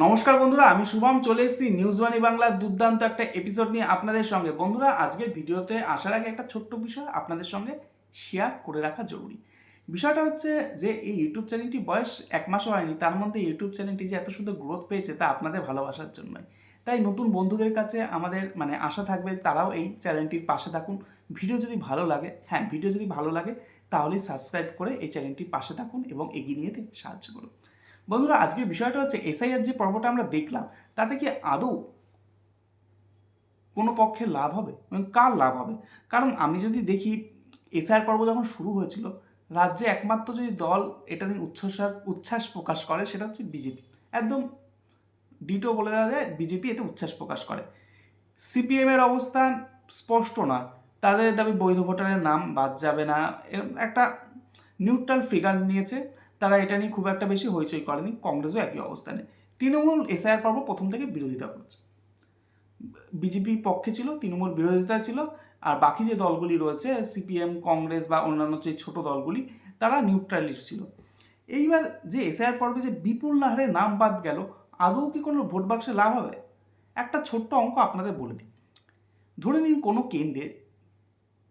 নমস্কার বন্ধুরা, আমি শুভম চলে এসেছি নিউজ বাণী বাংলার দুর্দান্ত একটা এপিসোড নিয়ে আপনাদের সঙ্গে। বন্ধুরা, আজকের ভিডিওতে আসার আগে একটা ছোট্ট বিষয় আপনাদের সঙ্গে শেয়ার করে রাখা জরুরি। বিষয়টা হচ্ছে যে এই ইউটিউব চ্যানেলটি বয়স 1 মাসও হয়নি, তার মধ্যে ইউটিউব চ্যানেলটি যে এত সুন্দর গ্রোথ পেয়েছে তা আপনাদের ভালোবাসার জন্যই। তাই নতুন বন্ধুদের কাছে আমাদের আশা থাকবে তারাও এই চ্যানেলটির পাশে থাকুন। ভিডিও যদি ভালো লাগে, ভিডিও যদি ভালো লাগে তাহলেই সাবস্ক্রাইব করে এই চ্যানেলটির পাশে থাকুন এবং এগিয়ে নিয়ে যেতে সাহায্য করুন। বন্ধুরা, আজকের বিষয়টা হচ্ছে এসআইআর যে পর্বটা আমরা দেখলাম তাতে কি আদৌ কোনো পক্ষের লাভ হবে এবং কার লাভ হবে? কারণ আমি যদি দেখি এসআইআর পর্ব যখন শুরু হয়েছিল, রাজ্যে একমাত্র যদি দল এটা নিয়ে উচ্ছ্বাস প্রকাশ করে সেটা হচ্ছে বিজেপি। একদম ডিটো বলে দেওয়া যায়, বিজেপি এতে উচ্ছ্বাস প্রকাশ করে। সিপিএমের অবস্থান স্পষ্ট নয়, তাদের দাবি বৈধ ভোটারের নাম বাদ যাবে না, এরকম একটা নিউট্রাল ফিগার নিয়েছে। তারা এটা নিয়ে খুব একটা বেশি হইচই করেনি। কংগ্রেসও একই অবস্থানে। তৃণমূল এসআইআর পর্ব প্রথম থেকে বিরোধিতা করেছে, বিজেপি পক্ষে ছিল, তৃণমূল বিরোধিতা ছিল, আর বাকি যে দলগুলি রয়েছে সিপিএম, কংগ্রেস বা অন্যান্য যে ছোট দলগুলি তারা নিউট্রালি ছিল। এইবার যে এসআইআর পর্বে যে বিপুল হারে নাম বাদ গেল, আদৌ কি কোনো ভোট বাক্সে লাভ হবে? একটা ছোট্ট অঙ্ক আপনাদের বলে দিই। ধরে নিন কোনো কেন্দ্রে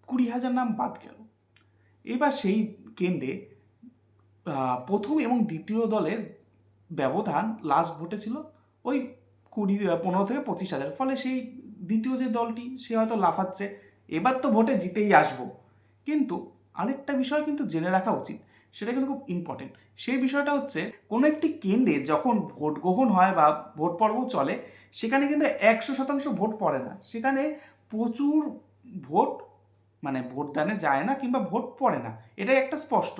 20,000 নাম বাদ গেল। এবার সেই কেন্দ্রে প্রথম এবং দ্বিতীয় দলের ব্যবধান লাস্ট ভোটে ছিল ওই 15 থেকে 25,000। ফলে সেই দ্বিতীয় যে দলটি সে হয়তো লাফাচ্ছে, এবার তো ভোটে জিতেই আসবো। কিন্তু আরেকটা বিষয় কিন্তু জেনে রাখা উচিত, সেটা কিন্তু খুব ইম্পর্টেন্ট। সেই বিষয়টা হচ্ছে কোনো একটি কেন্দ্রে যখন ভোট গ্রহণ হয় বা ভোট পর্ব চলে, সেখানে কিন্তু 100% ভোট পড়ে না। সেখানে প্রচুর ভোট ভোটদানে যায় না কিংবা ভোট পড়ে না, এটাই একটা স্পষ্ট।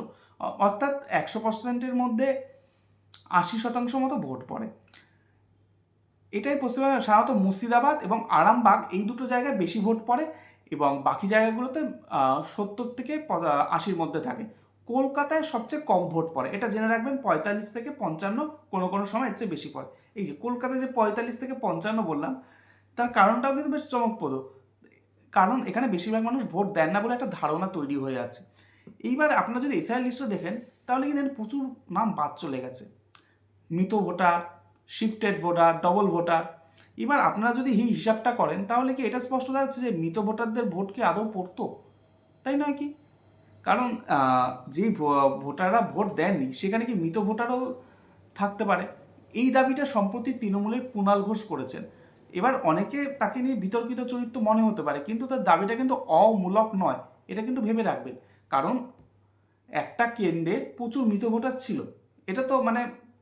অর্থাৎ 100%-এর মধ্যে 80% মতো ভোট পড়ে। এটাই পশ্চিমবঙ্গে সাধারণত মুর্শিদাবাদ এবং আরামবাগ এই দুটো জায়গায় বেশি ভোট পড়ে এবং বাকি জায়গাগুলোতে 70 থেকে 80-র মধ্যে থাকে। কলকাতায় সবচেয়ে কম ভোট পড়ে, এটা জেনে রাখবেন। 45 থেকে 55, কোনো কোনো সময় এর চেয়ে বেশি পড়ে। এই যে কলকাতায় যে 45 থেকে 55 বললাম, তার কারণটাও কিন্তু বেশ চমকপ্রদ। কারণ এখানে বেশিরভাগ মানুষ ভোট দেন না বলে একটা ধারণা তৈরি হয়ে আছে। এইবার আপনারা যদি এসআইআর লিস্টটা দেখেন তাহলে কিন্তু প্রচুর নাম বাদ চলে গেছে। মৃত voter, shifted voter, double voter. এবার আপনারা যদি এই হিসাবটা করেন তাহলে কি এটা স্পষ্ট দাঁড়াচ্ছে যে মৃত ভোটারদের ভোট কি আদৌ পড়তো? তাই নয় কি? কারণ যে ভোটাররা ভোট দেননি সেখানে কি মৃত ভোটারও থাকতে পারে? এই দাবিটা সম্প্রতি তৃণমূলের কুণাল ঘোষ করেছেন। এবার অনেকে তাকে নিয়ে বিতর্কিত চরিত্র মনে হতে পারে, কিন্তু তার দাবিটা কিন্তু অমূলক নয়, এটা কিন্তু ভেবে রাখবেন। কারণ একটা কেন্দ্রে প্রচুর মৃত ভোটার ছিল, এটা তো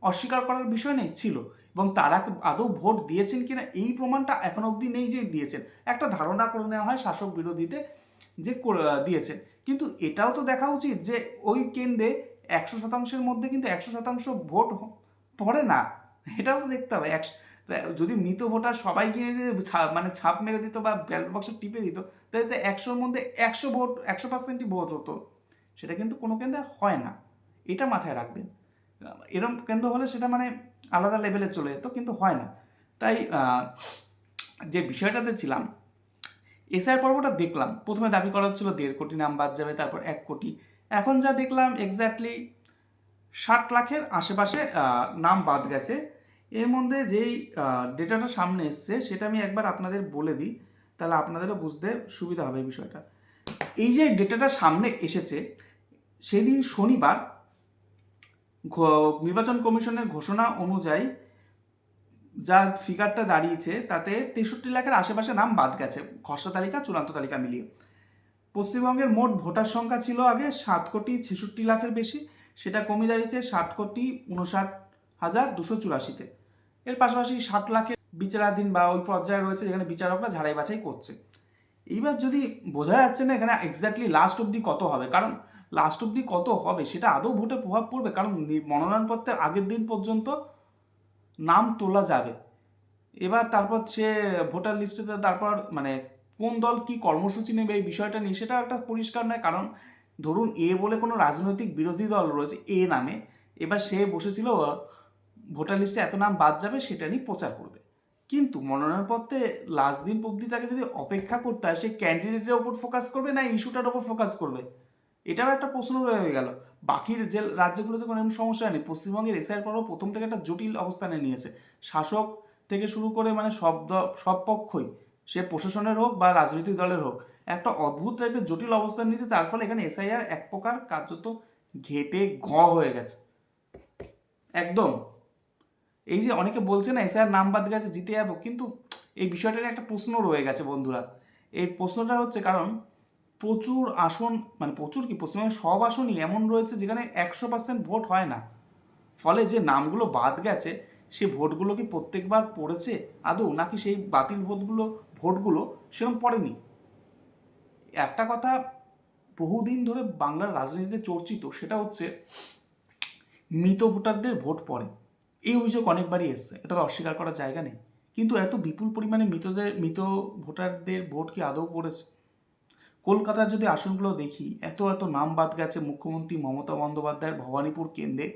অস্বীকার করার বিষয় নেই, ছিল। এবং তারা আদৌ ভোট দিয়েছেন কিনা এই প্রমাণটা এখন অবধি নেই যে দিয়েছেন। একটা ধারণা করে নেওয়া হয় শাসক বিরোধীতে যে দিয়েছেন, কিন্তু এটাও তো দেখা উচিত যে ওই কেন্দ্রে 100%-এর মধ্যে কিন্তু 100% ভোট পড়ে না। এটাও তো দেখতে হবে। যদি মৃত ভোটার সবাই কিনে ছাপ মেরে দিত বা ব্যালট বক্সে টিপে দিত, তাহলে 100-র মধ্যে 100 ভোট, 100%ই ভোট হতো। সেটা কিন্তু কোনো কেন্দ্রে হয় না, এটা মাথায় রাখবেন। এরকম কেন্দ্র হলে সেটা আলাদা লেভেলে চলে যেত, কিন্তু হয় না। তাই যে বিষয়টাতে ছিলাম, এসআইআর পর্বটা দেখলাম, প্রথমে দাবি করা হচ্ছিল 1.5 কোটি নাম বাদ যাবে, তারপর 1 কোটি। এখন যা দেখলাম এক্স্যাক্টলি 60 লাখের আশেপাশে নাম বাদ গেছে। এর মধ্যে যেই ডেটাটা সামনে এসছে সেটা আমি একবার আপনাদের বলে দিই, তাহলে আপনাদেরও বুঝতে সুবিধা হবে বিষয়টা। এই যে ডেটাটা সামনে এসেছে, সেদিন শনিবার নির্বাচন কমিশনের ঘোষণা অনুযায়ী যা ফিগারটা দাঁড়িয়েছে তাতে 63 লাখের আশেপাশে নাম বাদ গেছে, খসড়া তালিকা চূড়ান্ত তালিকা মিলিয়ে। পশ্চিমবঙ্গের মোট ভোটার সংখ্যা ছিল আগে 7,66,00,000-এর বেশি, সেটা কমে দাঁড়িয়েছে 7,59,284-তে। এর পাশাপাশি 60 লাখের বিচারাধীন বা ওই পর্যায়ে রয়েছে যেখানে বিচারকরা ঝাড়াই বাছাই করছে। এইবার যদি বোঝা যাচ্ছে না এখানে এক্স্যাক্টলি লাস্ট অবধি কত হবে, কারণ লাস্ট অবধি কত হবে সেটা আদৌ ভোটে প্রভাব পড়বে? কারণ মনোনয়নপত্রের আগের দিন পর্যন্ত নাম তোলা যাবে। এবার তারপর সে ভোটার লিস্টে তারপর কোন দল কি কর্মসূচি নেবে এই বিষয়টা নিয়ে সেটা একটা পরিষ্কার নয়। কারণ ধরুন এ বলে কোনো রাজনৈতিক বিরোধী দল রয়েছে এ নামে, এবার সে বসেছিল ভোটার লিস্টে এত নাম বাদ যাবে সেটা নিয়ে প্রচার করবে। কিন্তু মনোনয়নপত্রে লাস্ট দিন অবধি তাকে যদি অপেক্ষা করতে হয়, সে ক্যান্ডিডেটের ওপর ফোকাস করবে না ইস্যুটার ওপর ফোকাস করবে? এটাও একটা প্রশ্ন রয়ে গেল। বাকি যে রাজ্যগুলোতে কোনো এরকম সমস্যা নেই। পশ্চিমবঙ্গের এসআইআর পর্ব প্রথম থেকে একটা জটিল অবস্থানে নিয়েছে। শাসক থেকে শুরু করে মানে সব পক্ষই, সে প্রশাসনের হোক বা রাজনৈতিক দলের হোক, একটা অদ্ভুত টাইপের জটিল অবস্থান নিয়েছে। তার ফলে এখানে এসআইআর এক প্রকার কার্যত ঘেটে হয়ে গেছে একদম। এই যে অনেকে বলছে না এসআইআর নাম বাদ গেছে জিতে যাবো, কিন্তু এই বিষয়টার একটা প্রশ্ন রয়ে গেছে বন্ধুরা। এই প্রশ্নটা হচ্ছে কারণ প্রচুর আসন, মানে প্রচুর কি, পশ্চিমবঙ্গের সব আসনই এমন রয়েছে যেখানে 100% ভোট হয় না। ফলে যে নামগুলো বাদ গেছে সে ভোটগুলো কি প্রত্যেকবার পড়েছে আদৌ, নাকি সেই বাতিল ভোটগুলো সেরকম পড়েনি। একটা কথা বহুদিন ধরে বাংলার রাজনীতিতে চর্চিত, সেটা হচ্ছে মৃত ভোটারদের ভোট পড়ে। এই অভিযোগ অনেকবারই এসছে, এটা তো অস্বীকার করার জায়গা নেই। কিন্তু এত বিপুল পরিমাণে মৃত ভোটারদের ভোট কি আদৌ পড়েছে? কলকাতার যদি আসনগুলো দেখি, এত নাম বাদ গেছে। মুখ্যমন্ত্রী মমতা বন্দ্যোপাধ্যায়ের ভবানীপুর কেন্দ্রে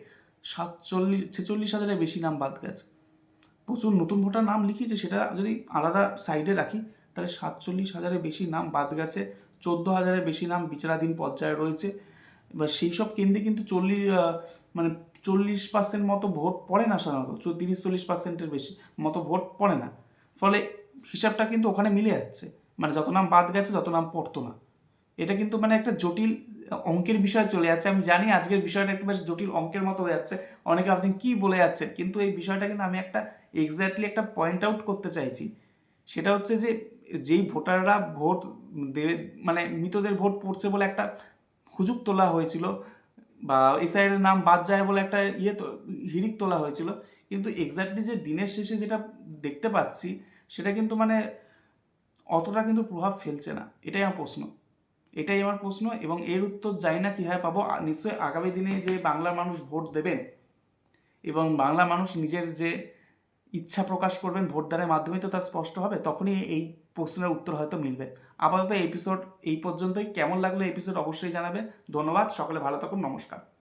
46,000-46,000-এর বেশি নাম বাদ গেছে। প্রচুর নতুন ভোটার নাম লিখিয়েছে, সেটা যদি আলাদা সাইডে রাখি তাহলে 47,000-এর বেশি নাম বাদ গেছে। 14,000-এর বেশি নাম বিচারাধীন পর্যায়ে রয়েছে। এবার সেই সব কেন্দ্রে কিন্তু 40% মতো ভোট পড়ে না সাধারণত, 30-40%-এর বেশি মতো ভোট পড়ে না। ফলে হিসাবটা কিন্তু ওখানে মিলে যাচ্ছে, মানে যত নাম বাদ গেছে যত নাম পড়তো না। এটা কিন্তু মানে একটা জটিল অঙ্কের বিষয় চলে যাচ্ছে। আমি জানি আজকের বিষয়টা একটু বেশ জটিল অঙ্কের মতো হয়ে যাচ্ছে, অনেকে ভাবছেন কি বলে যাচ্ছে, কিন্তু এই বিষয়টা কিন্তু আমি একটা এক্স্যাক্টলি একটা পয়েন্ট আউট করতে চাইছি। সেটা হচ্ছে যে যেই ভোটাররা ভোট দেবে, মানে মৃতদের ভোট পড়ছে বলে একটা হুজুগ তোলা হয়েছিল, বা এসআইয়ের নাম বাদ যায় বলে একটা হিড়িক তোলা হয়েছিল, কিন্তু এক্স্যাক্টলি যে দিনের শেষে যেটা দেখতে পাচ্ছি সেটা কিন্তু মানে অতটা কিন্তু প্রভাব ফেলছে না। এটাই আমার প্রশ্ন, এবং এর উত্তর জানি না কীভাবে পাবো। নিশ্চয়ই আগামী দিনে যে বাংলার মানুষ ভোট দেবেন এবং বাংলা মানুষ নিজের যে ইচ্ছা প্রকাশ করবেন ভোটদানের মাধ্যমে, তো তার স্পষ্ট হবে, তখনই এই প্রশ্নের উত্তর হয়তো মিলবে। আপাতত এপিসোড এই পর্যন্তই। কেমন লাগলো এপিসোড অবশ্যই জানাবেন। ধন্যবাদ, সকলে ভালো থাকুন, নমস্কার।